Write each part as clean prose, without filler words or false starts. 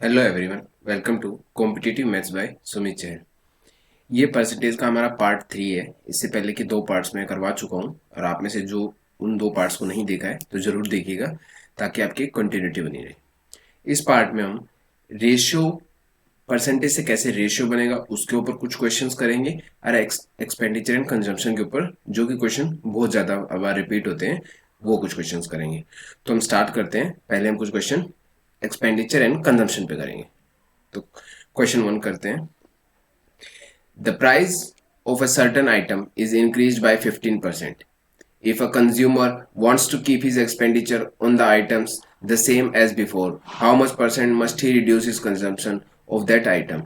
Hello everyone, welcome to competitive maths by Sumit Jain. ये percentage का हमारा पार्ट 3 है। इससे पहले के दो पार्ट्स में करवा चुका हूँ और आप में से जो उन दो पार्ट्स को नहीं देखा है तो ज़रूर देखिएगा ताकि आपकी कंटिन्यूटी बनी रहे। इस पार्ट में हम रेशियो, परसेंटेज से कैसे रेशियो बनेगा उसके ऊपर कुछ क्वेश्चंस करेंगे और एक्सपेंडिचर एंड कंजम्पशन के ऊपर जो कि क्वेश्चन बहुत ज़्यादा बार रिपीट होते हैं वो कुछ क्वेश्चंस करेंगे। तो हम स्टार्ट करते हैं। पहले हम कुछ क्वेश्चन एक्सपेंडिचर एंड कंजम्पशन पे करेंगे। तो क्वेश्चन वन करते हैं। The price of a certain item is increased by 15%. If a consumer wants to keep his expenditure on the items the same as before, how much percent must he reduce his consumption of that item?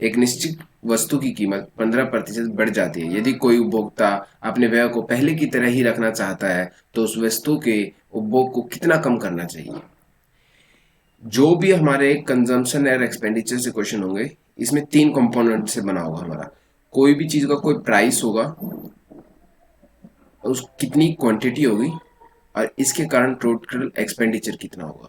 एक निश्चित वस्तु की कीमत 15% बढ़ जाती है। यदि कोई उपभोक्ता अपने व्यय को पहले की तरह ही रखना चाहता है तो उस वस्तु के उपभोग को कितना कम करना चाहिए। जो भी हमारे कंजम्पशन और एक्सपेंडिचर से क्वेश्चन होंगे इसमें तीन कंपोनेंट से बना होगा हमारा। कोई भी चीज का कोई प्राइस होगा, उस कितनी क्वांटिटी होगी और इसके कारण टोटल एक्सपेंडिचर कितना होगा।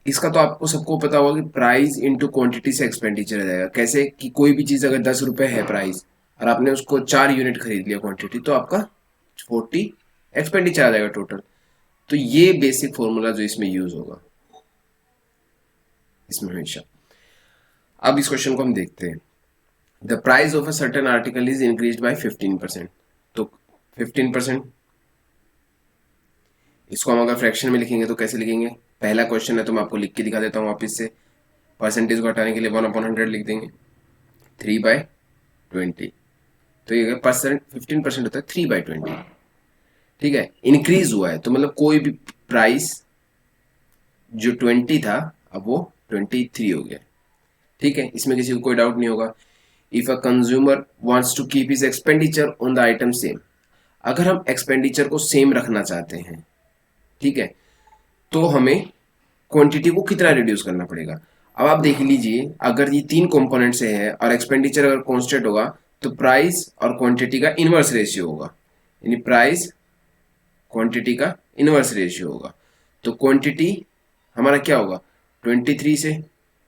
इसका तो आपको सबको पता होगा कि प्राइस इंटू क्वांटिटी से एक्सपेंडिचर आ जाएगा। कैसे कि कोई भी चीज अगर 10 रुपए है प्राइस और आपने उसको 4 यूनिट खरीद लिया क्वांटिटी तो आपका 40 एक्सपेंडिचर आ जाएगा टोटल। तो ये बेसिक फॉर्मूला जो इसमें यूज होगा इसमें हमेशा। अब इस क्वेश्चन को हम देखते हैं। The price of a certain article is increase by 15%। तो 15%, इसको हम अगर फ्रैक्शन में लिखेंगे तो कैसे लिखेंगे। पहला क्वेश्चन है तो मैं आपको लिख के दिखा देता हूँ वापिस से। परसेंटेज को हटाने के लिए 1/100 लिख देंगे, 3/20। तो ये परसेंट 15% होता है 3/20। ठीक है, इंक्रीज हुआ है तो मतलब कोई भी प्राइस जो 20 था अब वो 23 हो गया। ठीक है, इसमें किसी को कोई डाउट नहीं होगा। If a consumer wants to keep his expenditure on the item same, अगर हम एक्सपेंडिचर को सेम रखना चाहते हैं, ठीक है, तो हमें क्वांटिटी को कितना रिड्यूस करना पड़ेगा। अब आप देख लीजिए, अगर ये तीन कंपोनेंट से है और एक्सपेंडिचर अगर कांस्टेंट होगा तो प्राइस और क्वांटिटी का इनवर्स रेशियो होगा, यानी प्राइस क्वांटिटी का इनवर्स रेशियो होगा। तो क्वांटिटी हमारा क्या होगा, 23 से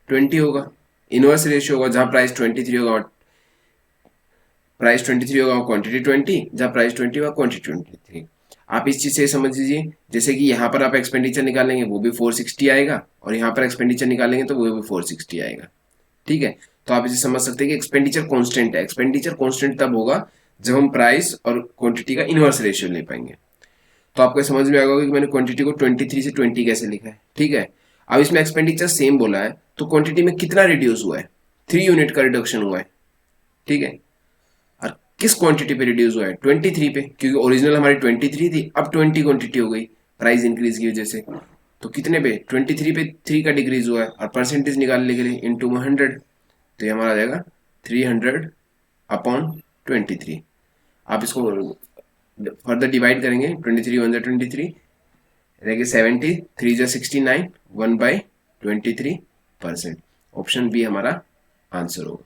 20 होगा। इनवर्स रेशियो होगा, जहां प्राइस 23 होगा प्राइस 23 होगा क्वांटिटी 20, जहां प्राइस 20 होगा क्वांटिटी 23। आप इस चीज से समझ लीजिए, जैसे कि यहाँ पर आप एक्सपेंडिचर निकालेंगे वो भी 460 आएगा और यहाँ पर एक्सपेंडिचर निकालेंगे तो वो भी 460 आएगा। ठीक है, तो आप इसे समझ सकते हैं कि एक्सपेंडिचर कांस्टेंट है। एक्सपेंडिचर कांस्टेंट तब होगा जब हम प्राइस और क्वांटिटी का इनवर्स रेशियो ले पाएंगे। तो आपको समझ में आएगा कि मैंने क्वांटिटी को 23 से 20 कैसे लिखा है। ठीक है, अब इसमें एक्सपेंडिचर सेम बोला है तो क्वांटिटी में कितना रिड्यूस हुआ है, 3 यूनिट का रिडक्शन हुआ है। ठीक है, और किस क्वांटिटी पे रिड्यूस हुआ है, 23 पे, क्योंकि ओरिजिनल हमारी 23 थी, अब 20 क्वांटिटी हो गई प्राइस इंक्रीज की वजह से। तो कितने पे, 23 पे 3 का डिक्रीज हुआ है और परसेंटेज निकालने के लिए इंटू 100, तो ये हमारा आ जाएगा 300/23। आप इसको फर्दर डिवाइड करेंगे, 23 1 23 रहेगी 70, 3 69, 1/23%। ऑप्शन बी हमारा आंसर होगा।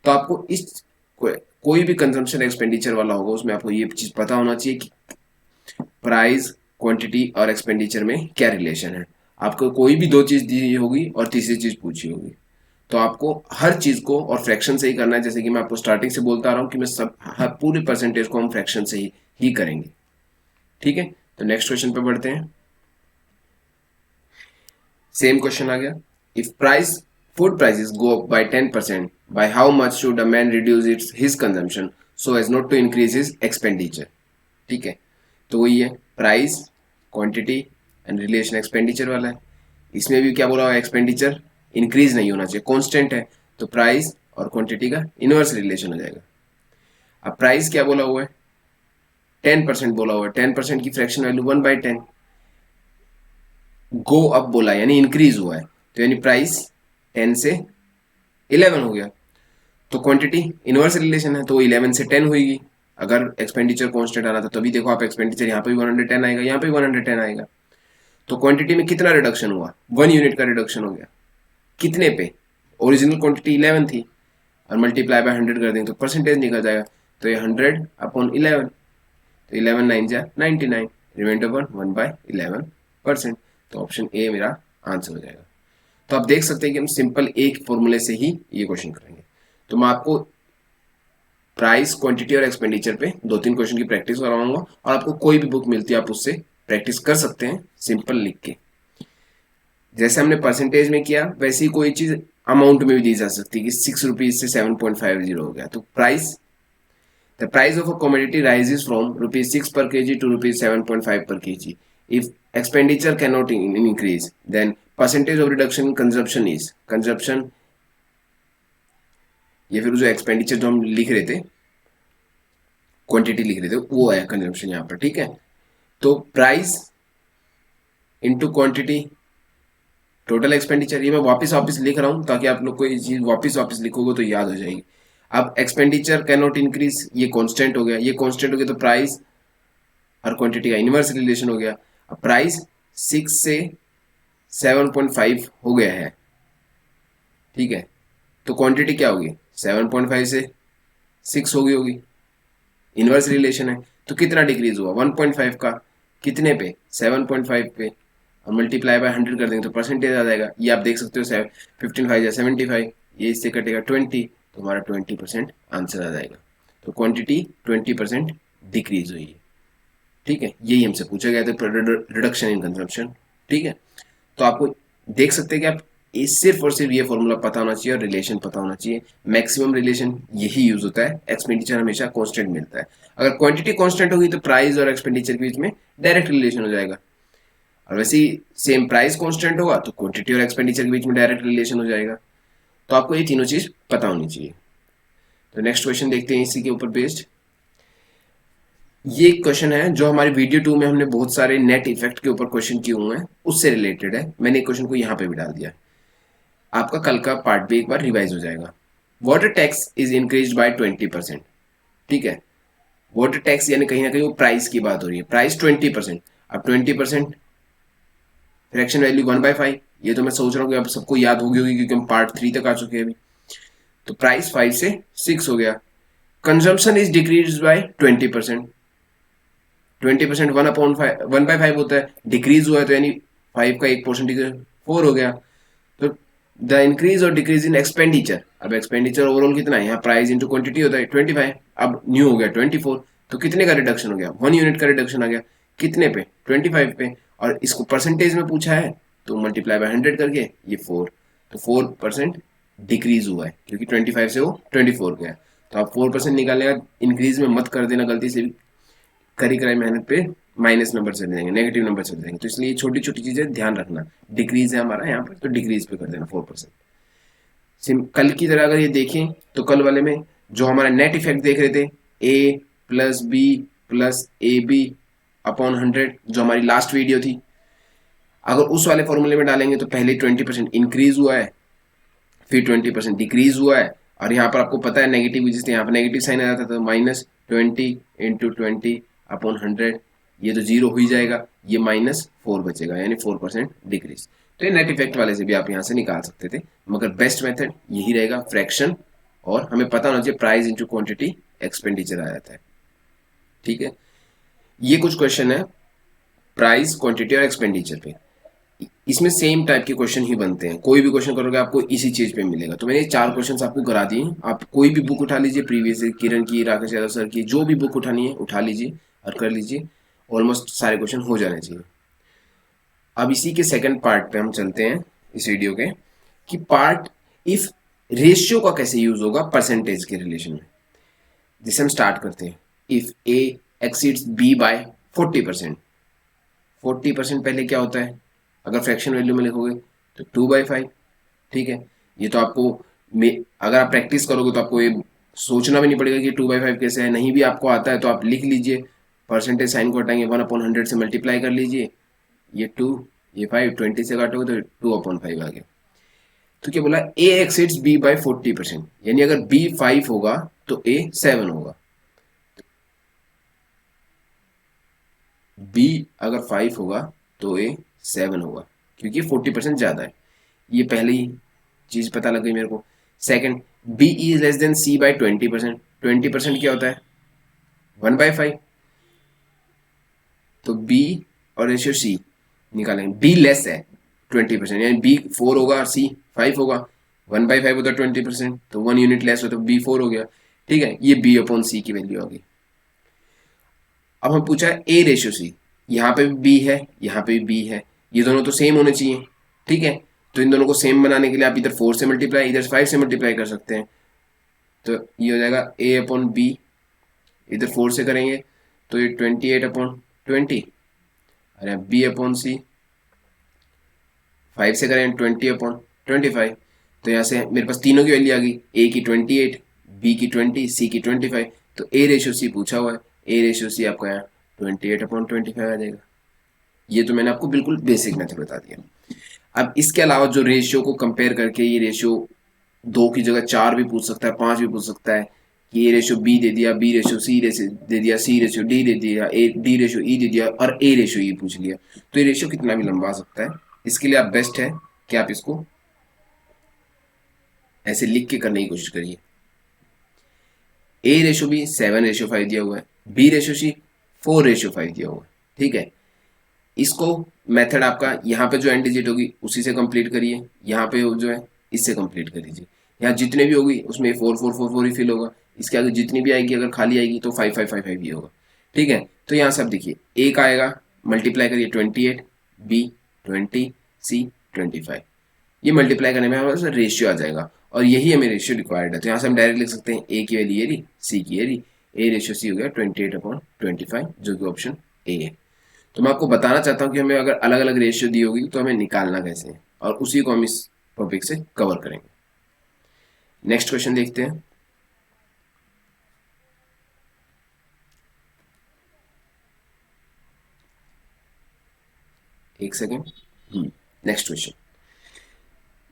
तो आपको इस कोई भी कंजम्पशन एक्सपेंडिचर वाला होगा उसमें आपको ये चीज पता होना चाहिए कि प्राइस, क्वांटिटी और एक्सपेंडिचर में क्या रिलेशन है। आपको कोई भी दो चीज दी होगी और तीसरी चीज पूछी होगी तो आपको हर चीज को और फ्रैक्शन से ही करना है। जैसे कि मैं आपको स्टार्टिंग से बोलता आ रहा हूँ कि मैं सब हर पूरी परसेंटेज को हम फ्रैक्शन से ही करेंगे। ठीक है, तो नेक्स्ट क्वेश्चन पे बढ़ते हैं। सेम क्वेश्चन आ गया। If price food prices go up by 10%, by how much should a man reduce his consumption so as not to increase his expenditure। ठीक है, तो वही है price, quantity and relation expenditure वाला है। इसमें भी क्या बोला हुआ है, एक्सपेंडिचर इंक्रीज नहीं होना चाहिए, कांस्टेंट है, तो प्राइस और क्वांटिटी का इनवर्स रिलेशन हो जाएगा। अब प्राइस क्या बोला हुआ है, 10% बोला हुआ है, 10% की फ्रैक्शन वैल्यू 1/10। गो अप बोला यानी इंक्रीज हुआ है, तो यानी प्राइस 10 से 11 हो गया। तो क्वांटिटी इनवर्स रिलेशन है तो 11 से 10 होगी। अगर एक्सपेंडिचर कांस्टेंट आना था तभी देखो आप, एक्सपेंडिचर यहाँ पे भी 110 आएगा, यहाँ पे भी 110 आएगा। तो क्वांटिटी में कितना रिडक्शन हुआ, 1 यूनिट का रिडक्शन हो गया। कितने पे, ओरिजिनल क्वांटिटी 11 थी और मल्टीप्लाई बाय 100 कर देंगे तो परसेंटेज निकल जाएगा। तो ये 100/11, तो 11 9 जा 99, रिमाइंडर 1/11%। तो ऑप्शन ए मेरा आंसर हो जाएगा। तो आप देख सकते हैं कि हम सिंपल एक फॉर्मूले से ही ये क्वेश्चन करेंगे। तो मैं आपको प्राइस, क्वांटिटी और एक्सपेंडिचर पे 2-3 क्वेश्चन की प्रैक्टिस करवाऊंगा, और आपको कोई भी बुक मिलती है आप उससे प्रैक्टिस कर सकते हैं सिंपल लिख के। जैसे हमने परसेंटेज में किया वैसे ही कोई चीज अमाउंट में भी दी जा सकती है कि 6 रुपीज से 7.50 हो गया, तो price, the price of a commodity rises from ₹6 per kg to ₹7.5 per kg. If expenditure cannot increase, then percentage of reduction in consumption is consumption, ये फिर जो एक्सपेंडिचर जो हम लिख रहे थे, क्वांटिटी लिख रहे थे, वो है कंजम्पशन यहाँ पर। ठीक है, तो price into quantity total expenditure, ये मैं वापस वापस लिख रहा हूँ ताकि आप लोग को ये चीज वापस वापस लिखोगे तो याद हो जाएगी। अब एक्सपेंडिचर कैन नॉट इंक्रीज, ये कांस्टेंट हो गया, ये कांस्टेंट हो गया तो प्राइस और क्वांटिटी का इनवर्स रिलेशन हो गया। अब प्राइस 6 से 7.5 हो गया है, ठीक है, तो क्वांटिटी क्या होगी, 7.5 से 6 हो गई होगी, इनवर्स रिलेशन है। तो कितना डिक्रीज हुआ, 1.5 का, कितने पे, 7.5 पे, और मल्टीप्लाई बाय 100 कर देंगे तो परसेंटेज आ जाएगा। ये आप देख सकते हो, 15 5 75, ये इससे कटेगा 20, तो हमारा 20% आंसर आ जाएगा। तो क्वांटिटी 20% डिक्रीज हुई है। ठीक है, यही हमसे पूछा गया था, रिडक्शन इन कंजम्पशन। ठीक है, तो आपको देख सकते हैं कि आप सिर्फ और सिर्फ ये फॉर्मूला पता होना चाहिए और रिलेशन पता होना चाहिए। मैक्सिमम रिलेशन यही यूज होता है, एक्सपेंडिचर हमेशा कांस्टेंट मिलता है। अगर क्वांटिटी कांस्टेंट होगी तो प्राइस और एक्सपेंडिचर के बीच में डायरेक्ट रिलेशन हो जाएगा, और वैसे ही सेम प्राइस कांस्टेंट होगा तो क्वांटिटी और एक्सपेंडिचर के बीच में डायरेक्ट रिलेशन हो जाएगा। तो आपको ये तीनों चीज पता होनी चाहिए। तो नेक्स्ट क्वेश्चन देखते हैं इसी के ऊपर बेस्ड। ये क्वेश्चन है जो हमारे वीडियो 2 में हमने बहुत सारे नेट इफेक्ट के ऊपर क्वेश्चन किए हुए हैं, उससे रिलेटेड है। मैंने क्वेश्चन को यहाँ पे भी डाल दिया, आपका कल का पार्ट भी एक बार रिवाइज हो जाएगा। Water tax is increase by 20%। ठीक है, वाटर टैक्स यानी कहीं ना कहीं वो प्राइस की बात हो रही है, प्राइस 20%। अब 20% फ्रैक्शन वैल्यू 1/5, ये तो मैं सोच रहा हूँ कि अब सबको याद होगी क्योंकि हम पार्ट 3 तक आ चुके हैं अभी। तो प्राइस 5 से 6 हो गया। Consumption is decrease by 20%। 20% 1/5 होता है, डिक्रीज हुआ है तो यानी 5 का 1% 4 हो गया। तो द इंक्रीज और डिक्रीज इन एक्सपेंडिचर, अब एक्सपेंडिचर ओवरऑल कितना है, यहाँ प्राइस इंटू क्वांटिटी होता है 25, अब न्यू हो गया 24, तो कितने का रिडक्शन हो गया, 1 यूनिट का रिडक्शन आ गया, कितने पे, 25 पे, और इसको परसेंटेज में पूछा है तो मल्टीप्लाई बाय 100 करके ये 4, तो 4% डिक्रीज हुआ है क्योंकि 25 से वो 24 गया। तो आप 4% निकालेगा, इंक्रीज में मत कर देना गलती से भी, करी कराई मेहनत पे माइनस नंबर से देंगे, नेगेटिव नंबर से देंगे, तो इसलिए छोटी छोटी चीजें ध्यान रखना। डिक्रीज है हमारा यहाँ पर तो डिक्रीज पे कर देना 4%। कल की तरह अगर ये देखें तो कल वाले में जो हमारा नेट इफेक्ट देख रहे थे, A plus B plus A B upon 100, जो हमारी लास्ट वीडियो थी, अगर उस वाले फॉर्मूले में डालेंगे तो पहले 20% इंक्रीज हुआ है, फिर 20% डिक्रीज हुआ है, और यहाँ पर आपको पता है नेगेटिव, जिससे यहाँ पर नेगेटिव साइन आ जाता था, -20 इंटू 20 अपॉन 100, ये तो जीरो हो ही जाएगा, ये -4 बचेगा, यानी 4% डिक्रीज। तो ये नेट इफेक्ट वाले से भी आप यहाँ से निकाल सकते थे, मगर बेस्ट मेथड यही रहेगा फ्रैक्शन, और हमें पता होना चाहिए प्राइस इंटू क्वांटिटी एक्सपेंडिचर आ जाता है। ठीक है, ये कुछ क्वेश्चन है प्राइस, क्वांटिटी और एक्सपेंडिचर पे, इसमें सेम टाइप के क्वेश्चन ही बनते हैं, कोई भी क्वेश्चन करोगे आपको इसी चीज पे मिलेगा। तो मैंने 4 क्वेश्चंस आपको करा दिए, आप कोई भी बुक उठा लीजिए, प्रीवियस किरण की, राकेश यादव सर की, जो भी बुक उठानी है उठा लीजिए और कर लीजिए, ऑलमोस्ट सारे क्वेश्चन हो जाने चाहिए। अब इसी के सेकंड पार्ट पे हम चलते हैं इस वीडियो के, कि पार्ट इफ रेशियो का कैसे यूज होगा परसेंटेज के रिलेशन में, जिसे हम स्टार्ट करते हैं। If A exceeds B by 40%, 40% पहले क्या होता है, अगर फ्रैक्शन वैल्यू में लिखोगे तो 2/5। ठीक है, ये तो आपको अगर आप प्रैक्टिस करोगे तो आपको ये सोचना भी नहीं पड़ेगा कि 2/5 कैसे है, नहीं भी आपको आता है तो आप लिख लीजिए, परसेंटेज साइन को हटाएंगे, 1/100 से मल्टीप्लाई कर लीजिए, ये 2, ये 5, 20 से काटोगे तो 2/5 आ गया। तो क्या बोला, ए एक्सिड्स बी बाय 40%, यानी अगर बी 5 होगा तो ए 7 होगा, बी अगर 5 होगा तो ए 7 होगा, क्योंकि 40% ज्यादा है। ये पहली चीज पता लग गई मेरे को। Second, B is less than C by 20%, 20% क्या होता है, 1/5, तो बी और रेशियो सी निकालेंगे, बी लेस है 20%, यानी बी 4 होगा और सी 5 होगा। 1/5 होता है 20%, तो 1 यूनिट लेस हो तो बी 4 हो गया। ठीक है, ये बी अपॉन सी की वैल्यू आ गई। अब हम पूछा है ए रेशियो सी, यहाँ पे भी बी है, यहाँ पे भी बी है, ये दोनों तो सेम होने चाहिए। ठीक है, तो इन दोनों को सेम बनाने के लिए आप इधर 4 से मल्टीप्लाई, इधर 5 से मल्टीप्लाई कर सकते हैं। तो ये हो जाएगा ए अपॉन बी, इधर 4 से करेंगे तो ये 28 अपॉन 20, अरे बी अपॉन सी 5 से करें 20 अपॉन 25। तो यहाँ से मेरे पास तीनों की वैल्यू आ गई, ए की 28, बी की 20, सी की 25। तो ए रेशियो सी पूछा हुआ है, ए रेशियो सी आपका यहाँ 28 अपॉन 25 आ जाएगा। ये तो मैंने आपको बिल्कुल बेसिक मेथड बता दिया। अब इसके अलावा जो रेशियो को कंपेयर करके, ये रेशियो 2 की जगह 4 भी पूछ सकता है, 5 भी पूछ सकता है कि ए रेशियो बी दे दिया, बी रेशियो सी दे दिया, सी रेशियो डी दे दिया, ए डी रेशियो ई दे दिया और ए रेशियो ई पूछ लिया। तो ये रेशियो कितना भी लंबा आ सकता है। इसके लिए आप बेस्ट है कि आप इसको ऐसे लिख के करने की कोशिश करिए। ए रेशियो बी 7:5 दिया हुआ है, बी रेशियो सी 4:5 दिया हुआ है। ठीक है, इसको मेथड आपका यहाँ पे जो एंड डिजिट होगी उसी से कंप्लीट करिए, यहाँ पे जो है इससे कंप्लीट कर लीजिए। यहाँ जितने भी होगी उसमें 4 4 4 4 ही फिल होगा, इसके आगे जितनी भी आएगी अगर खाली आएगी तो 5 5 5 5 ही होगा। ठीक है, तो यहाँ से आप देखिए ए का आएगा, मल्टीप्लाई करिए 28, बी 20, सी 25, ये मल्टीप्लाई करने में हमारे पास रेशियो आ जाएगा और यही हमें रेशियो रिक्वायर्ड है। तो यहाँ से हम डायरेक्ट लिख सकते हैं ए की वैल्यू ये रही, सी की ये रही, ए रेशियो सी हो गया 28 अपॉन 25, जो कि ऑप्शन ए है। तो मैं आपको बताना चाहता हूँ कि हमें अगर अलग अलग रेशियो दी होगी तो हमें निकालना कैसे है, और उसी को हम इस टॉपिक से कवर करेंगे। नेक्स्ट क्वेश्चन देखते हैं। एक second, next question.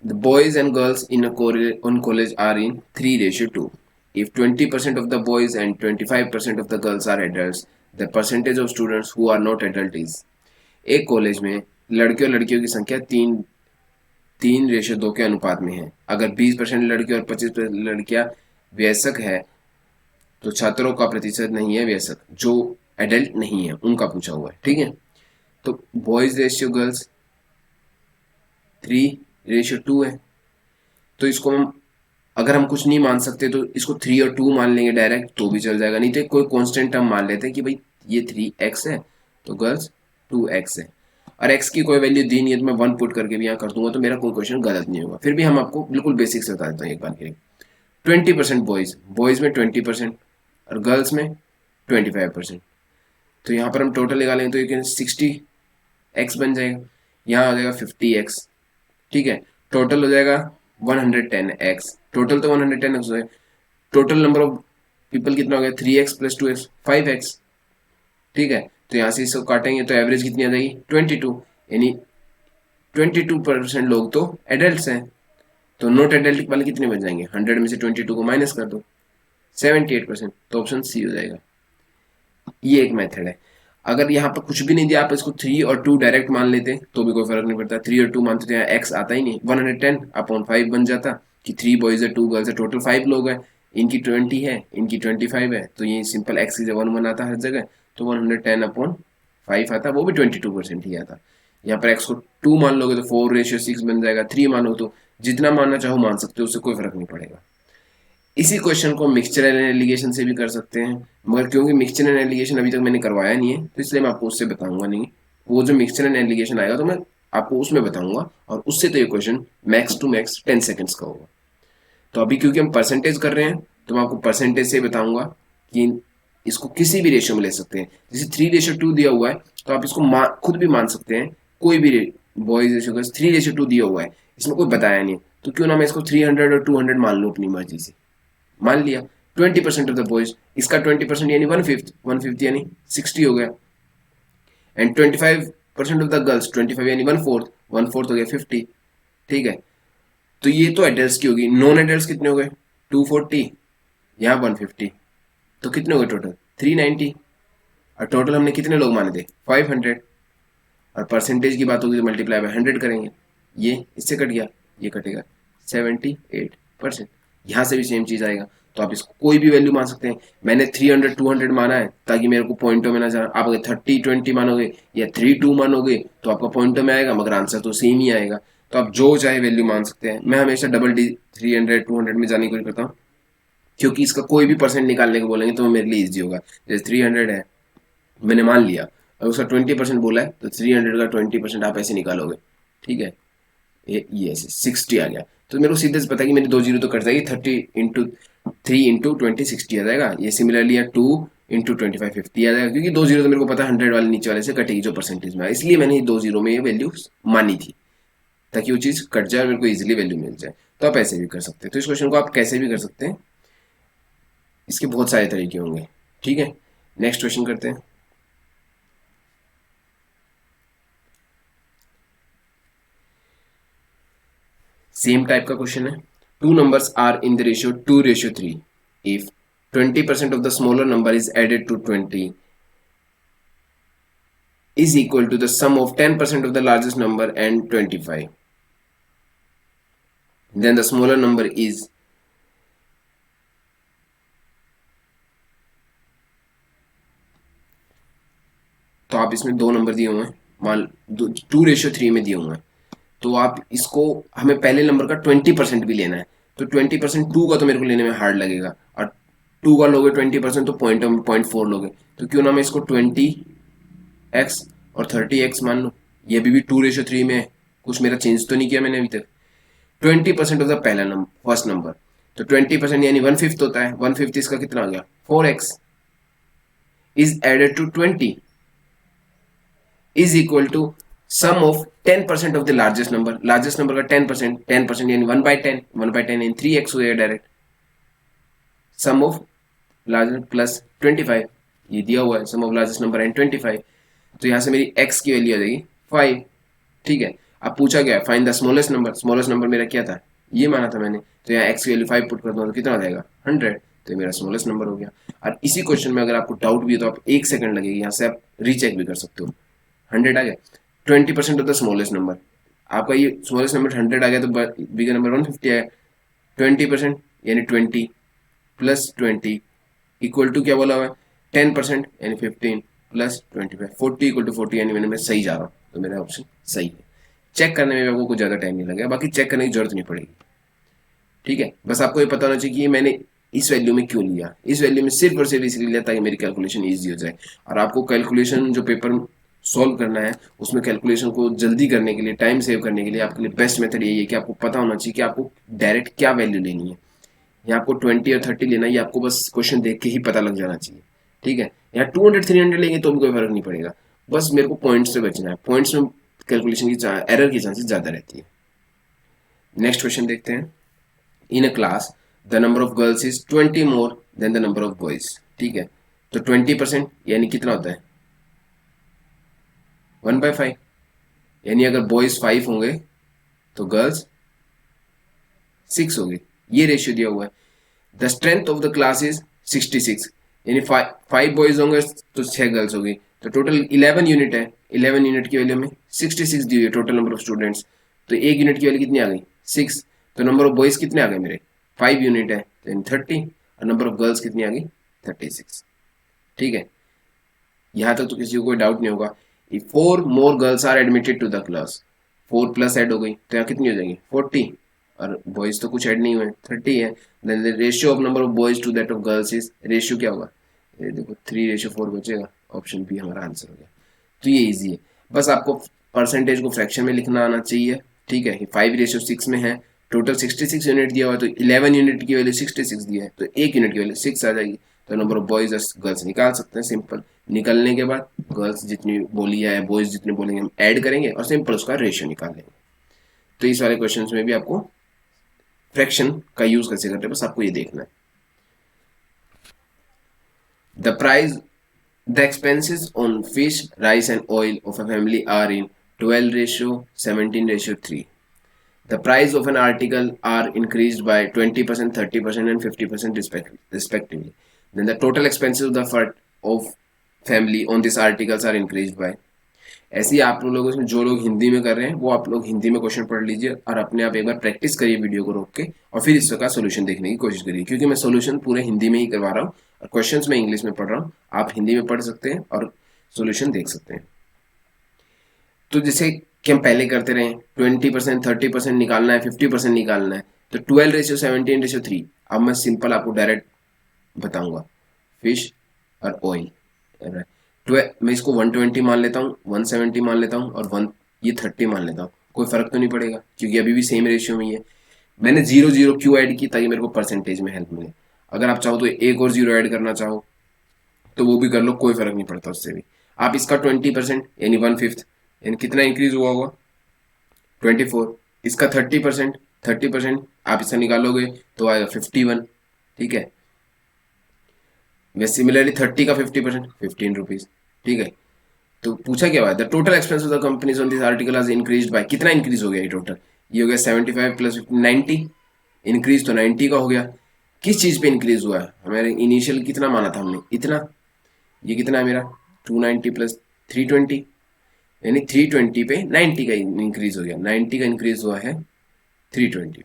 The boys and girls in a college are in 3:2. If 20% of the boys and 25% of the girls are adults, the percentage of students who are not adult is। एक college में लड़के और लड़कियों की संख्या 3:2 के अनुपात में है। अगर 20% लड़के और 25% लड़कियां वयस्क है तो छात्रों का प्रतिशत नहीं है वयस्क, जो एडल्ट नहीं है उनका पूछा हुआ है। ठीक है, तो बॉयज रेशियो गर्ल्स 3:2 है। तो इसको हम अगर हम कुछ नहीं मान सकते तो इसको 3 और 2 मान लेंगे डायरेक्ट, तो भी चल जाएगा। नहीं तो कोई कांस्टेंट हम मान लेते हैं कि भाई ये 3x है तो गर्ल्स 2x है, और x की कोई वैल्यू दी नहीं है तो मैं 1 पुट करके भी यहाँ कर दूंगा तो मेरा कोई क्वेश्चन गलत नहीं होगा। फिर भी हम आपको बिल्कुल बेसिक से बता देता हूँ एक बार के लिए। 20% बॉयज में 20% और गर्ल्स में 25%। तो यहाँ पर हम टोटल निकालेंगे तो ये 60x बन जाएगा, यहाँ आ जाएगा 50x। ठीक है, टोटल हो जाएगा 110x। टोटल तो 110x है, टोटल नंबर ऑफ पीपल कितना हो गया 3x + 2x 5x। ठीक है, तो यहाँ से इसको काटेंगे तो एवरेज कितनी आ जाएगी 22, यानी 22% लोग तो एडल्ट हैं। तो नॉट एडल्ट वाले कितने बच जाएंगे, 100 में से 22 को माइनस कर दो, 78%। तो ऑप्शन सी हो जाएगा। ये एक मेथड है। अगर यहाँ पर कुछ भी नहीं दिया, आप इसको 3 और 2 डायरेक्ट मान लेते तो भी कोई फर्क नहीं पड़ता। 3 और 2 मानते तो यहाँ x आता ही नहीं, 110/5 बन जाता कि 3 बॉयज है 2 गर्ल्स है, टोटल 5 लोग हैं, इनकी 20 है इनकी 25 है, तो ये सिंपल x की जगह 1 आता हर जगह, तो 110/5 आता, वो भी 22% ही आता। यहाँ पर x को 2 मान लोगे तो 4:6 बन जाएगा, 3 मानो तो जितना मानना चाहो मान सकते हो, उससे कोई फर्क नहीं पड़ेगा। इसी क्वेश्चन को मिक्सचर एंड एलिगेशन से भी कर सकते हैं, मगर क्योंकि मिक्सचर एंड एलिगेशन अभी तक मैंने करवाया नहीं है तो इसलिए मैं आपको उससे बताऊंगा नहीं। वो जो मिक्सचर एंड एलिगेशन आएगा तो मैं आपको उसमें बताऊंगा, और उससे तो ये question max to max 10 seconds का होगा। तो अभी क्योंकि हम परसेंटेज कर रहे हैं तो मैं आपको परसेंटेज से बताऊंगा कि इसको किसी भी रेशियो में ले सकते हैं। जैसे 3:2 दिया हुआ है तो आप इसको खुद भी मान सकते हैं, कोई भी बॉयज रेशियो 3:2 दिया हुआ है, इसमें कोई बताया नहीं तो क्यों ना मैं इसको 300 और 200 मान लूँ अपनी मर्जी से। मान लिया 20% ऑफ द बॉयज, इसका 20% यानी 1/5 यानी 60 हो गया, एंड 25% ऑफ द गर्ल्स 25 यानी 1/4 हो गया 50। ठीक है, तो ये तो एडल्ट्स की होगी। नॉन एडल्ट्स कितने हो गए 240, यहाँ 150, तो कितने हो गए टोटल 390, और टोटल हमने कितने लोग माने थे 500, और परसेंटेज की बात होगी तो मल्टीप्लाई बाय 100 करेंगे, ये इससे कट गया, ये कटेगा 78%। यहाँ से भी सेम चीज़ आएगा। तो आप इसको कोई भी वैल्यू मान सकते हैं। मैंने 300 200 माना है ताकि मेरे को पॉइंटों में ना जाना। आप अगर 30 20 मानोगे या 3 2 मानोगे तो आपका पॉइंटों में आएगा, मगर आंसर तो सेम ही आएगा। तो आप जो चाहे वैल्यू मान सकते हैं। मैं हमेशा डबल डी 300 200 में जाने की कोशिश करता हूँ, क्योंकि इसका कोई भी परसेंट निकालने को बोलेंगे तो मेरे लिए ईजी होगा। जैसे 300 है, मैंने मान लिया, और उसका 20% बोला है, तो 300 का 20% आप ऐसे निकालोगे। ठीक है, ये ऐसे 60 आ गया, तो मेरे को सीधे से पता है कि मेरी 2 जीरो तो कट जाएगी। 30 × 3 × 20 60 आ जाएगा। ये सिमिलरली 2 × 25 50 आ जाएगा, क्योंकि 2 जीरो तो मेरे को पता है 100 वाले नीचे वाले से कटेगी जो परसेंटेज में, इसलिए मैंने 2 जीरो में ये वैल्यू मानी थी ताकि वो चीज़ कट जाए और मेरे को इजीली वैल्यू मिल जाए। तो आप ऐसे भी कर सकते हैं। तो इस क्वेश्चन को आप कैसे भी कर सकते हैं, इसके बहुत सारे तरीके होंगे। ठीक है, नेक्स्ट क्वेश्चन करते हैं। सेम टाइप का क्वेश्चन है। Two numbers are in the ratio 2:3 if 20% of the smaller number is added to 20 is equal to the sum of 10% of the largest number and 25, then the smaller number is तो आप इसमें दो number दिए हुए हैं, मान 2:3 में दिए हुए हैं। तो आप इसको, हमें पहले नंबर का 20% भी लेना है, तो 20% 2 का तो मेरे को लेने में हार्ड लगेगा, और 2 का लोगे 20% तो 0.4 लोगे, तो क्यों ना मैं इसको 20x और 30x मान लो। ये अभी भी 2:3 में है, कुछ मेरा चेंज तो नहीं किया मैंने अभी तक। 20% ऑफ द पहला नंबर, फर्स्ट नंबर, तो 20% यानी 1/5 होता है। 1/5 इसका कितना आ गया, 4x is added to 20 is equal to sum of 10% of the largest number. Largest number का 10% यानी 1/10, 1/10 यानी 3x हो गया direct. Sum of largest plus 25, ये दिया हुआ है sum of largest number and 25, तो यहां से मेरी x की वैल्यू आ जाएगी 5। ठीक है, अब पूछा गया find the smallest number. Smallest number मेरा क्या था, ये माना था मैंने, तो यहाँ x की वैल्यू 5 पुट कर दो तो कितना आ जाएगा 100, तो ये मेरा स्मॉलेस्ट नंबर हो गया। और इसी क्वेश्चन में अगर आपको डाउट भी है तो आप 1 सेकंड लगेगी, यहाँ से आप रीचेक भी कर सकते हो। 100 आ गया, 20% ऑफ द स्मॉलेस्ट नंबर, आपका ये स्मॉलेस्ट नंबर 100 आ गया, तो बिगर नंबर 150 आया। 20% यानी 20 प्लस 20 इक्वल टू क्या बोला हुआ है 10% यानी 15 प्लस 25, 40 इक्वल टू 40, यानी मैं सही जा रहा हूँ, तो मेरा ऑप्शन सही है। चेक करने में आपको कुछ ज़्यादा टाइम नहीं लगेगा, बाकी चेक करने की जरूरत नहीं पड़ेगी। ठीक है, बस आपको ये पता होना चाहिए कि मैंने इस वैल्यू में क्यों लिया। इस वैल्यू में सिर्फ और सिर्फ इसलिए लिया ताकि मेरी कैलकुलेशन ईजी हो जाए। और आपको कैलकुलेशन जो पेपर सॉल्व करना है उसमें कैलकुलेशन को जल्दी करने के लिए, टाइम सेव करने के लिए आपके लिए बेस्ट मेथड यही है कि आपको पता होना चाहिए कि आपको डायरेक्ट क्या वैल्यू लेनी है। यहाँ आपको 20 और 30 लेना है, ये आपको बस क्वेश्चन देख के ही पता लग जाना चाहिए। ठीक है, यहाँ 200 300 लेंगे तो भी कोई फर्क नहीं पड़ेगा, बस मेरे को पॉइंट्स से बचना है। पॉइंट्स में कैलकुलेशन की एरर की चांसेस ज़्यादा रहती है। नेक्स्ट क्वेश्चन देखते हैं। In a class the number of girls is 20 more than the number of boys. ठीक है, तो 20% यानी कितना होता है 1/5, यानी अगर बॉयज 5 होंगे तो गर्ल्स 6 होगी, ये रेशियो दिया हुआ है। The strength of the class is 66, यानी 5 बॉयज होंगे तो 6 गर्ल्स होगी, तो टोटल 11 यूनिट है। 11 यूनिट की वैल्यू में 66 दी हुई है टोटल नंबर ऑफ स्टूडेंट्स, तो एक यूनिट की वैल्यू कितनी आ गई 6, तो नंबर ऑफ बॉयज कितने आ गए मेरे 5 यूनिट है तो 30, और नंबर ऑफ गर्ल्स कितनी आ गई 36। ठीक है, यहाँ तक तो किसी को कोई डाउट नहीं होगा। 4 more girls are admitted to the class, 4 plus add हो गई तो यहाँ कितनी हो जाएगी 40, और बॉयज तो कुछ ऐड नहीं हुए 30 है। Then the ratio of number of boys to that of girls is, ratio क्या होगा, ये देखो 3:4 बचेगा, ऑप्शन बी हमारा आंसर हो गया। तो ये इजी है, बस आपको परसेंटेज को फ्रैक्शन में लिखना आना चाहिए। ठीक है, 5:6 में है, टोटल 66 यूनिट दिया हुआ है, तो 11 यूनिट की वैल्यू 66 दिया है, तो एक यूनिट की वैल्यू 6 आ जाएगी, तो नंबर ऑफ बॉयज और गर्ल्स निकाल सकते हैं सिंपल। निकलने के बाद गर्ल्स जितनी बोली है, बॉयज जितने बोलेंगे हम ऐड करेंगे और सिंपल उसका रेशियो निकाल लेंगे। तो इस वाले क्वेश्चन में भी आपको फ्रैक्शन का यूज कैसे करते हैं बस आपको ये देखना है। The price the expenses on fish, rice and oil of a family are in 12:, 17:3. The price of an article are increased by 20%, 30% and 50% respectively. Then the total expenses of the of family on these articles are increased by. ऐसे ही आप लोगों में जो लोग हिंदी में कर रहे हैं वो आप लोग हिंदी में क्वेश्चन पढ़ लीजिए और अपने आप एक बार प्रैक्टिस करिए वीडियो को रोक के, और फिर इसका सोल्यूशन देखने की कोशिश करिए, क्योंकि मैं सोल्यूशन पूरे हिंदी में ही करवा रहा हूँ और क्वेश्चंस मैं इंग्लिश में पढ़ रहा हूँ। आप हिंदी में पढ़ सकते हैं और सोल्यूशन देख सकते हैं। तो जैसे कि हम पहले करते रहे, 20%, 30% निकालना है, 50% निकालना है, तो 12:17:3। अब मैं सिंपल आपको डायरेक्ट बताऊंगा, फिश और ऑयल। मैं इसको 120 मान लेता हूँ, 170 मान लेता हूँ और ये 30 मान लेता हूँ। कोई फर्क तो नहीं पड़ेगा क्योंकि अभी भी सेम रेशियो में ही है। मैंने 0 0 क्यों ऐड की, ताकि मेरे को परसेंटेज में हेल्प मिले। अगर आप चाहो तो एक और जीरो ऐड करना चाहो तो वो भी कर लो, कोई फर्क नहीं पड़ता उससे भी। आप इसका 20% यानी 1/5 यानी कितना इंक्रीज हुआ होगा, 24। इसका 30%, 30% आप इसका निकालोगे तो आएगा 51। ठीक है, वैसे सिमिलरली 30 का 50% 15 रुपीज। ठीक है, तो पूछा क्या हुआ है, the total expense of the companies on this article has increased by, कितना इंक्रीज हो गया ये टोटल, ये हो गया 75 प्लस 90, इंक्रीज तो 90 का हो गया। किस चीज पे इंक्रीज हुआ है, हमारे इनिशियल कितना माना था हमने, इतना, ये कितना है मेरा 290 प्लस 320, यानी 320 पे 90 का इंक्रीज हो गया, 90 का इंक्रीज हुआ है 320।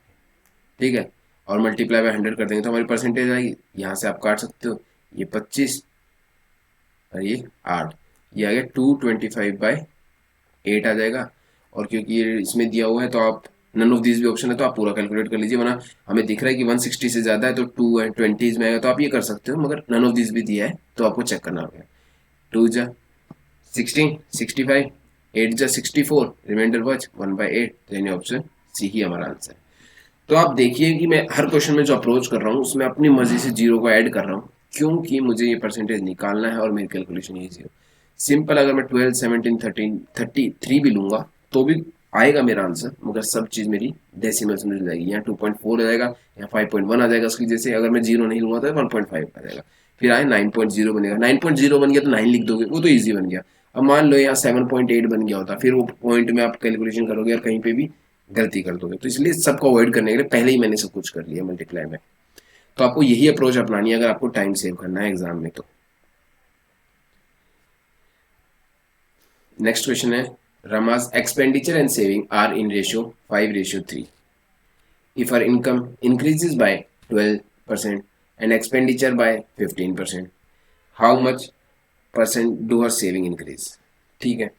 ठीक है, और मल्टीप्लाई बाय 100 कर देंगे तो हमारी परसेंटेज आएगी, यहाँ से आप काट सकते हो, ये 25 और ये 8, ये आ गया 225/8 आ जाएगा। और क्योंकि ये इसमें दिया हुआ है तो आप नन ऑफ दिस भी ऑप्शन है तो आप पूरा कैलकुलेट कर लीजिए, वरना हमें दिख रहा है कि 160 से ज़्यादा है तो 220 में आएगा, तो आप ये कर सकते हो, मगर नन ऑफ दिस भी दिया है तो आपको चेक करना होगा। 2 जा 16, 65, 8 जा 64, रिमाइंडर बच 1/8, यानी ऑप्शन सी ही हमारा आंसर है। तो आप देखिए कि मैं हर क्वेश्चन में जो अप्रोच कर रहा हूँ उसमें अपनी मर्जी से जीरो को ऐड कर रहा हूँ, क्योंकि मुझे ये परसेंटेज निकालना है और मेरी कैलकुलेशन ईजी हो। सिंपल, अगर मैं 12, 17, 13, 33 भी लूंगा तो भी आएगा मेरा आंसर, मगर सब चीज़ मेरी डेसिमल्स में मिल जाएगी। यहाँ 2.4 आ जाएगा, यहाँ 5.1 आ जाएगा उसकी जैसे, अगर मैं जीरो नहीं लूंगा तो 1.5 आ जाएगा। फिर आए 9.0 बनेगा, 9.0 बन गया तो 9 लिख दोगे, वो तो ईजी बन गया। अब मान लो यहाँ 7.8 बन गया होता, फिर वो पॉइंट में आप कैलकुलेशन करोगे और कहीं पे भी गलती कर दोगे, तो इसलिए सबको अवॉइड करने के लिए पहले ही मैंने सब कुछ कर लिया मल्टीप्लाई में। तो आपको यही अप्रोच अपनानी है अगर आपको टाइम सेव करना है एग्जाम में। तो नेक्स्ट क्वेश्चन है, Rama's expenditure and saving are in ratio 5:3। If our income increases by 12% and expenditure by 15%, how much percent do her saving increase. ठीक है,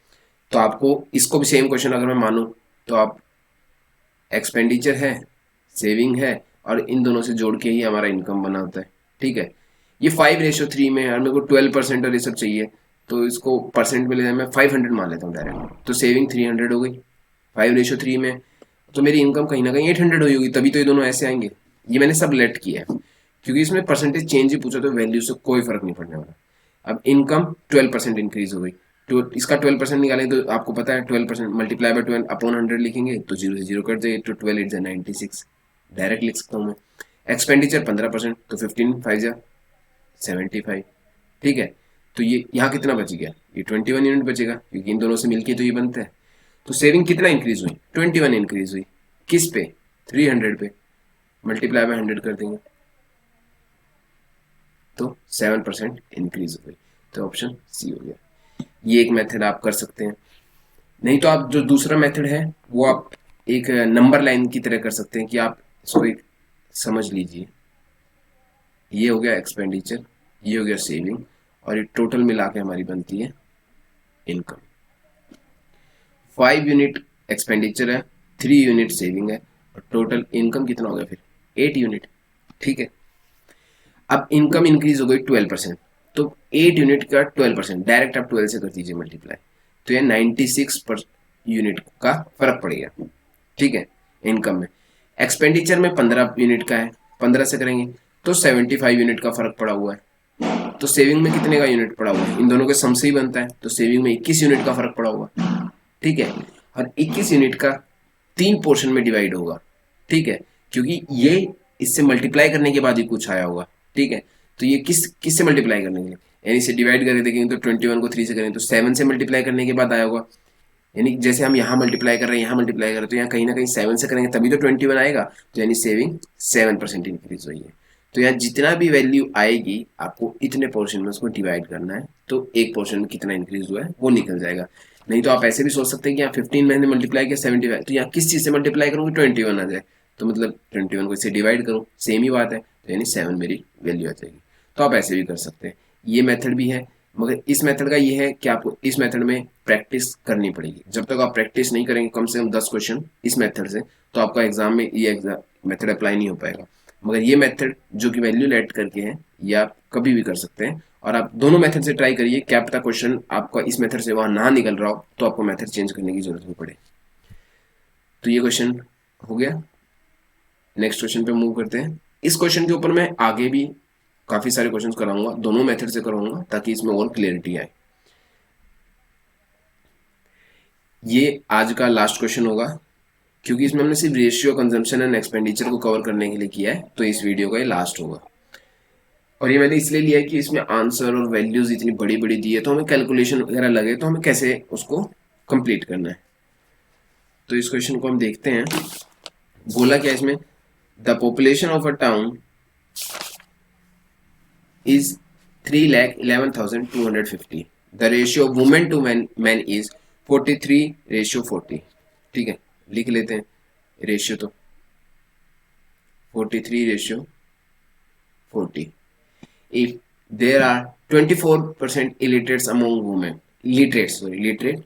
तो आपको इसको भी सेम क्वेश्चन अगर मैं मानूं तो आप एक्सपेंडिचर है, सेविंग है, और इन दोनों से जोड़ के ही हमारा इनकम बना होता है। ठीक है, ये 5:3 में है और मेरे को 12% और ये सब चाहिए, तो इसको परसेंट में ले जाए मैं 500 मान लेता हूँ डायरेक्ट, तो सेविंग 300 हो गई 5:3 में, तो मेरी इनकम कहीं ना कहीं 800 हुई होगी, तभी तो ये दोनों ऐसे आएंगे। ये मैंने सब लेट किया है क्योंकि इसमें परसेंटेज चेंज ही पूछा तो वैल्यू से कोई फर्क नहीं पड़ने वाला। अब इनकम 12% इंक्रीज हो गई, तो इसका 12% निकालेंगे तो आपको पता है 12% मल्टीप्लाई बाय 12 अपॉन 100 लिखेंगे तो 0 से 0 कट जाएगी, तो 12 8 जा 96 डायरेक्ट लिख सकता हूँ मैं। एक्सपेंडिचर 15%, तो 15 5 जा 75। ठीक है, तो ये यहाँ कितना बच गया, ये 21 यूनिट बचेगा क्योंकि इन दोनों से मिलके तो ये बनता है। तो सेविंग कितना इंक्रीज हुई, 21 इंक्रीज हुई, किस पे, 300 पे, मल्टीप्लाई बाय 100 कर देंगे तो 7% इंक्रीज हो गई, तो ऑप्शन सी हो गया। ये एक मेथड आप कर सकते हैं। नहीं तो आप जो दूसरा मेथड है वो आप एक नंबर लाइन की तरह कर सकते हैं कि आप इसको एक समझ लीजिए, ये हो गया एक्सपेंडिचर, ये हो गया सेविंग, और ये टोटल मिला के हमारी बनती है इनकम। 5 यूनिट एक्सपेंडिचर है, 3 यूनिट सेविंग है, और टोटल इनकम कितना हो गया फिर 8 यूनिट। ठीक है, अब इनकम इंक्रीज हो गई 12%, तो 8 यूनिट का 12% डायरेक्ट आप 12 से कर दीजिए मल्टीप्लाई, तो ये 96 यूनिट का फर्क पड़ेगा। ठीक है, इनकम में। एक्सपेंडिचर में 15 यूनिट का है, 15 से करेंगे तो 75 यूनिट का फर्क पड़ा हुआ है। तो सेविंग में कितने का यूनिट पड़ा हुआ है, इन दोनों के सम से ही बनता है, तो सेविंग में 21 यूनिट का फर्क पड़ा हुआ है। ठीक है, और 21 यूनिट का 3 पोर्शन में डिवाइड होगा। ठीक है, क्योंकि ये इससे मल्टीप्लाई करने के बाद ही कुछ आया होगा। ठीक है, तो ये किस से मल्टीप्लाई करने के लिए, यानी से डिवाइड करके देखेंगे तो 21 को 3 से करेंगे तो 7 से मल्टीप्लाई करने के बाद आया होगा, यानी जैसे हम यहाँ मल्टीप्लाई कर रहे हैं यहाँ मल्टीप्लाई कर रहे हैं तो यहाँ कहीं ना कहीं 7 से करेंगे तभी तो 21 आएगा, तो यानी सेविंग 7% इंक्रीज हुई है। तो यहाँ जितना भी वैल्यू आएगी आपको इतने पोर्शन में उसको डिवाइड करना है, तो एक पोर्शन में कितना इंक्रीज हुआ है वो निकल जाएगा। नहीं तो आप ऐसे भी सोच सकते हैं कि यहाँ 15 मैंने मल्टीप्लाई किया 75, तो यहाँ किस चीज़ से मल्टीप्लाई करूँगी 21 आ जाए, तो मतलब 21 को इससे डिवाइड करो, सेम ही बात है, तो यानी 7 मेरी वैल्यू आ जाएगी। तो आप ऐसे भी कर सकते हैं, ये मेथड भी है। मगर इस मेथड का ये है कि आपको इस मेथड में प्रैक्टिस करनी पड़ेगी। जब तक आप प्रैक्टिस नहीं करेंगे कम से कम 10 क्वेश्चन इस मेथड से, तो आपका एग्जाम में ये एग्जाम मेथड अप्लाई नहीं हो पाएगा। मगर ये मेथड जो कि वैल्यू ऐड करके है, ये आप कभी भी कर सकते हैं। और आप दोनों मेथड से ट्राई करिए, क्या पता क्वेश्चन आपका इस मेथड से वहां ना निकल रहा हो, तो आपको मेथड चेंज करने की जरूरत नहीं पड़े। तो ये क्वेश्चन हो गया। नेक्स्ट क्वेश्चन पे मूव करते हैं। इस क्वेश्चन के ऊपर मैं आगे भी काफी सारे क्वेश्चन कराऊंगा, दोनों मेथड से कराऊंगा ताकि इसमें और क्लियरिटी आए। ये आज का लास्ट क्वेश्चन होगा, क्योंकि इसमें हमने सिर्फ रेशियो, कंजम्पशन एंड एक्सपेंडिचर को कवर करने के लिए किया है, तो इस वीडियो का ये लास्ट होगा। और ये मैंने इसलिए लिया है कि इसमें आंसर और वैल्यूज इतनी बड़ी बड़ी दी है, तो हमें कैलकुलेशन वगैरह लगे तो हमें कैसे उसको कंप्लीट करना है। तो इस क्वेश्चन को हम देखते हैं। बोला क्या इसमें, the population of a town is 3,11,250, the ratio of women to man is 43:40। ठीक है, लिख लेते हैं रेशियो, तो 43:40। if there are 24% illiterates among women, literate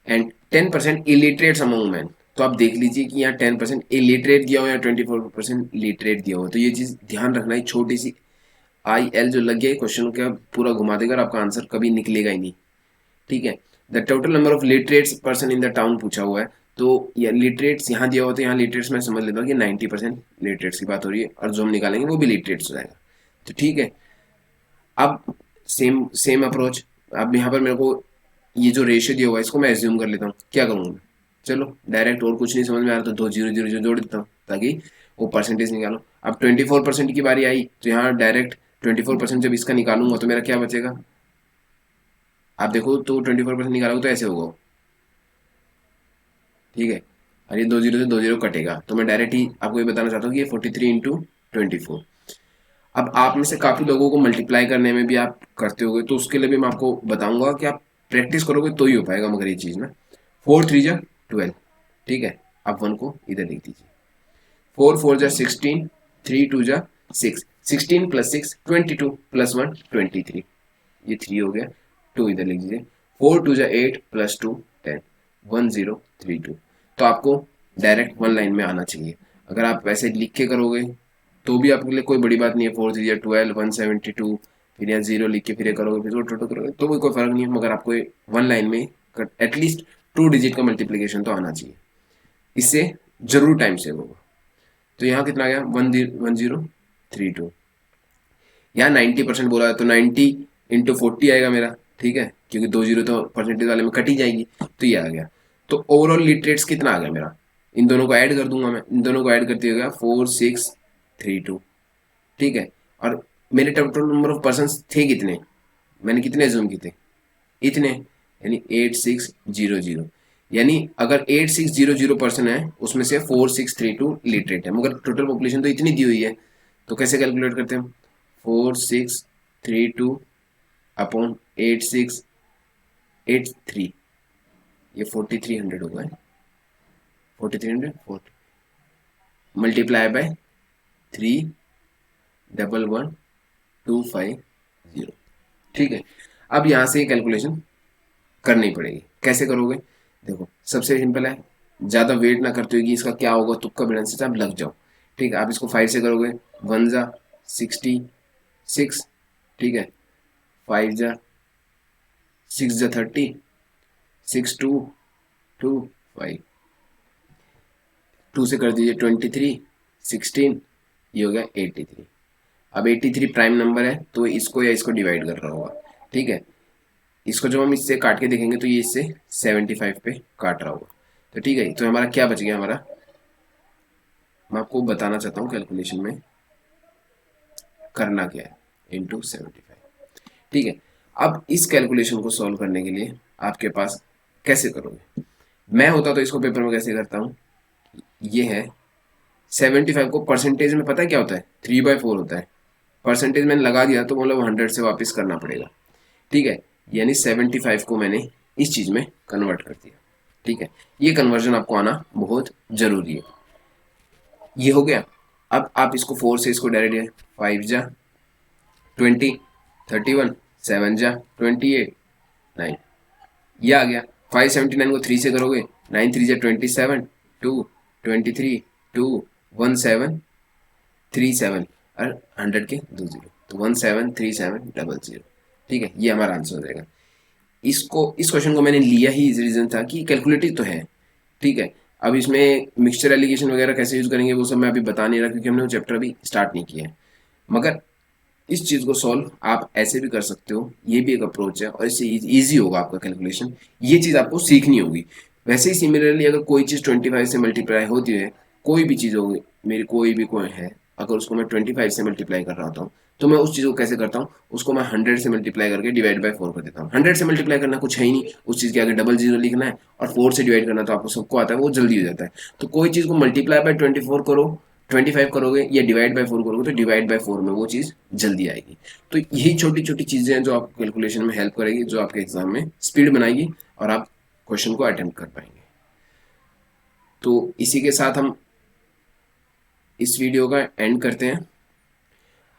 and 10% illiterates among men, तो आप देख लीजिए कि यहाँ 10% इलिटरेट दिया हो या 24% लिटरेट दिया हो, तो ये चीज ध्यान रखना है। छोटी सी IL जो लग गया क्वेश्चन का पूरा घुमा देगा और आपका आंसर कभी निकलेगा ही नहीं। ठीक है, the total number of literates person in the town पूछा हुआ है, तो ये लिटरेट्स यहाँ दिया हुआ, तो यहाँ लिटरेट्स मैं समझ लेता हूँ कि 90% लिटरेट्स की बात हो रही है, और जो हम निकालेंगे वो भी लिटरेट्स हो जाएगा। तो ठीक है, अब सेम सेम अप्रोच। अब यहाँ पर मेरे को ये जो रेशियो दिया हुआ है इसको मैं एज्यूम कर लेता हूँ। क्या करूँगा मैं, चलो डायरेक्ट, और कुछ नहीं समझ में आ रहा तो 2 0 0 जोड़ देता हूँ ताकि वो परसेंटेज निकालो। अब 24% की बारी आई, तो यहाँ डायरेक्ट 24% जब इसका निकालूंगा तो मेरा क्या बचेगा, आप देखो तो 24% निकालोगे तो ऐसे होगा। ठीक है, और ये 2 0 से 2 0 कटेगा, तो मैं डायरेक्ट ही आपको ये बताना चाहता हूँ कि ये 43 × 24। अब आप में से काफी लोगों को मल्टीप्लाई करने में भी आप करते होगे, तो उसके लिए भी मैं आपको बताऊंगा कि आप प्रैक्टिस करोगे तो ही हो पाएगा। मगर ये चीज ना 4 3 जा 12। ठीक है, आप 1 को इधर लिख दीजिए। 4 4 जा 16, 3 2 जा 6, 16 + 6 22 + 1 23, ये 3 हो गया। 2 इधर लिख दीजिए। 4 2 जा 8 + 2 10, 1 0 3 2। तो आपको डायरेक्ट 1 लाइन में आना चाहिए। अगर आप वैसे लिख के करोगे तो भी आपके लिए कोई बड़ी बात नहीं है। 4 3 12, 172, फिर यहाँ 0 लिख के फिर ये करोगे, फिर टोटल करोगे तो कोई फर्क नहीं है। मगर आपको 1 लाइन में एटलीस्ट 2 डिजिट का मल्टीप्लीकेशन तो आना चाहिए, इससे जरूर टाइम सेव होगा। तो यहाँ कितना आ गया, 1032। यहाँ 90% बोला है तो 90 × 40 आएगा मेरा। ठीक है, क्योंकि 2 0 तो परसेंटेज वाले में कट ही जाएगी, तो ये आ गया। तो ओवरऑल लिटरेट्स कितना आ गया मेरा, इन दोनों को ऐड कर दूंगा मैं, इन दोनों को ऐड करते हुए 4 6 3 2। ठीक है, और मेरे टोटल नंबर ऑफ पर्सन थे कितने, मैंने कितने जूम किए थे, इतने, यानी 8600। यानी अगर 8600 पर्सन है उसमें से 4632 लिटरेट है, मगर टोटल पॉपुलेशन तो इतनी दी हुई है, तो कैसे कैलकुलेट करते हैं हम, 4632 अपॉन 8683, ये 4300 होगा, 4300 मल्टीप्लाई बाय 311,250। ठीक है, अब यहां से कैलकुलेशन करनी पड़ेगी। कैसे करोगे, देखो सबसे सिंपल है, ज्यादा वेट ना करते हुए कि इसका क्या होगा, तुक्का बिलन से आप लग जाओ। ठीक है, आप इसको 5 से करोगे, 1 जा 66। ठीक है, 5 जा 6 जा 30, 6 2 2 5, 2 से कर दीजिए 23, 16, ये हो गया 83। अब 83 प्राइम नंबर है तो इसको या इसको डिवाइड कर रहा होगा। ठीक है, इसको जब हम इससे काट के देखेंगे तो ये इससे 75 पे काट रहा होगा। तो ठीक है, तो हमारा क्या बच गया, हमारा, मैं आपको बताना चाहता हूँ कैलकुलेशन में करना क्या है, इंटू 75। ठीक है, अब इस कैलकुलेशन को सॉल्व करने के लिए आपके पास कैसे करोगे, मैं होता तो इसको पेपर में कैसे करता हूँ, ये है 75 को परसेंटेज में पता है क्या होता है, 3/4 होता है। परसेंटेज मैंने लगा दिया तो मतलब 100 से वापस करना पड़ेगा। ठीक है, यानी 75 को मैंने इस चीज में कन्वर्ट कर दिया। ठीक है, ये कन्वर्जन आपको आना बहुत जरूरी है। ये हो गया। अब आप इसको 4 से इसको डायरेक्ट 5 जा 20, 31, 7 जा 28, 9, ये आ गया। 579 को 3 से करोगे, 9 3 जा 27, 2 23, 2 1737 और 100 के 2 जीरो, तो 173700। ठीक है, ये हमारा आंसर हो जाएगा। इस क्वेश्चन को मैंने लिया ही इस रीजन था कि कैलकुलेटिव तो है। ठीक है, अब इसमें मिक्सचर एलिगेशन वगैरह कैसे यूज करेंगे वो सब मैं अभी बता नहीं रहा, क्योंकि हमने वो चैप्टर अभी स्टार्ट नहीं किया है। मगर इस चीज को सॉल्व आप ऐसे भी कर सकते हो, ये भी एक अप्रोच है और इससे इजी होगा आपका कैलकुलेशन। ये चीज आपको सीखनी होगी। वैसे ही सिमिलरली अगर कोई चीज 25 से मल्टीप्लाई होती है, कोई भी चीज होगी, मेरी कोई भी कोई है, अगर उसको मैं 25 से मल्टीप्लाई कर रहा हूँ तो मैं उस चीज को कैसे करता हूँ, उसको मैं 100 से मल्टीप्लाई करके डिवाइड बाय 4 कर देता हूँ। 100 से मल्टीप्लाई करना कुछ है ही नहीं, उस चीज के आगे डबल जीरो लिखना है और 4 से डिवाइड करना तो आपको सबको आता है, वो जल्दी हो जाता है। तो कोई चीज को मल्टीप्लाई बाय 24 करो, 25 करोगे या डिवाइड बाय 4 करोगे तो डिवाइड बाय 4 में वो चीज जल्दी आएगी। तो यही छोटी छोटी चीजें हैं जो आपको कैलकुलेशन में हेल्प करेगी, जो आपके एग्जाम में स्पीड बनाएगी और आप क्वेश्चन को अटेम्प्ट कर पाएंगे। तो इसी के साथ हम इस वीडियो का एंड करते हैं।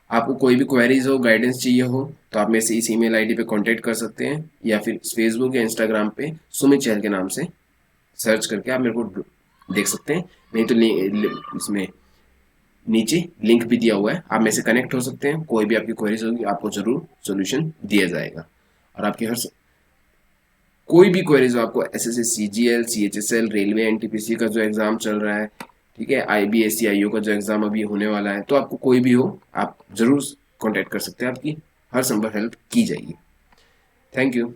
आपको कोई भी क्वेरीज हो, गाइडेंस चाहिए हो, तो आप मेरे से इस ईमेल आईडी पे कांटेक्ट कर सकते हैं, या फिर फेसबुक या इंस्टाग्राम पे सुमित चहल के नाम से सर्च करके आप मेरे को देख सकते हैं। नहीं तो इसमें नीचे लिंक भी दिया हुआ है, आप मेरे से कनेक्ट हो सकते हैं। कोई भी आपकी क्वेरीज होगी आपको जरूर सोल्यूशन दिया जाएगा। और आपकी कोई भी क्वेरीज हो, आपको SSC, CGL, CHSL, railway, NTPC का जो एग्जाम चल रहा है, ठीक है, आईबीएससी, आईओ का जो एग्जाम अभी होने वाला है, तो आपको कोई भी हो आप जरूर कांटेक्ट कर सकते हैं, आपकी हर संभव हेल्प की जाएगी। Thank you.